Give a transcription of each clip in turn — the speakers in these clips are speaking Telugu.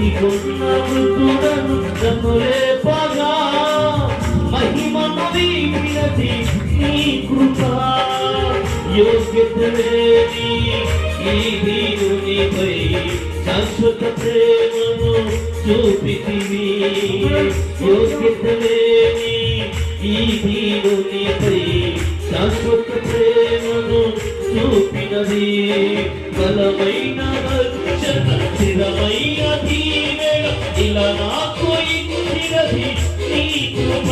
నీకున్న మృతుడను నమ్ములేపగా మహిమను వీపినది నీ కృప యోగ్యత లేని ఈ దీనునిపై శాశ్వత ప్రేమను చూపితివి యోగ్యత లేని ఈ దీనునిపై శాశ్వత ప్రేమను చూపినది బలమైన రక్షణ స్థిరమైన దీవెన ఇలా నాకు ఇచ్చినది నీ కృప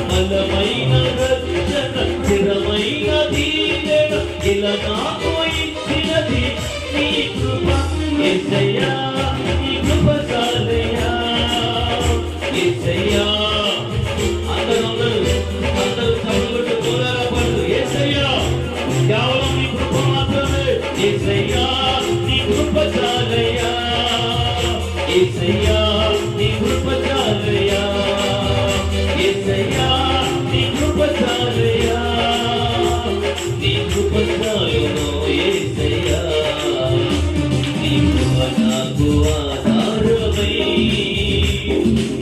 బలమైన రక్షణ స్థిరమైన దీవెన ఇలా నాకు ఇచ్చినది నీ కృప యేసయ్యా నీ కృప చాలయ్యా యేసయ్యా అందరూ తమ్ముడు పోరాడపడు యేసయ్యా కేవలం నీ కృప మాత్రమే యేసయ్యా నీ కృప చాలయ్యా యేసయ్యా నీ కృప చాలయ్యా యేసయ్యా నీ కృప చాలయ్యా నీ కృప చాలును యేసయ్యా నీ కృప నాకు ఆధారమై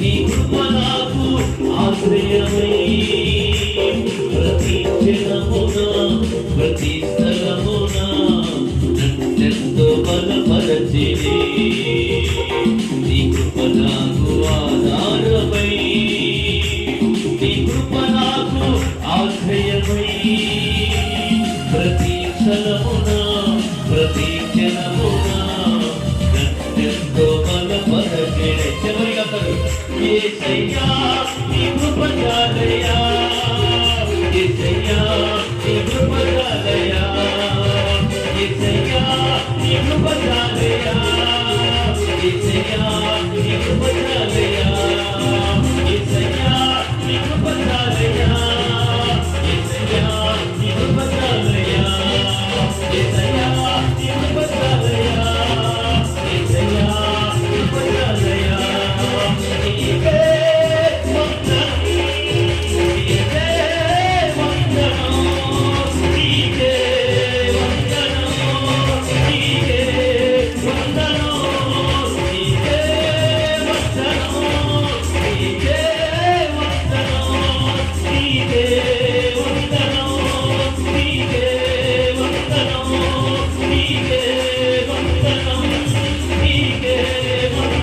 నీ కృప నాకు ఆశ్రయమై ప్రతి క్షణమున ప్రతి స్థలమున నన్నెంతో బలపరచిని నీ కృప నాకు ఆధారమై నీ కృప నాకు ఆశ్రయమై ప్రతి క్షణమున ప్రతి క్షణమున నన్నెంతో బలపరచిని చివరిగా యేసయ్యా నీ కృప చాలయ్యా యేసయ్యా నీ కృప చాలయ్యా యేసయ్యా నీ కృప చాలయ్యా యేసయ్యా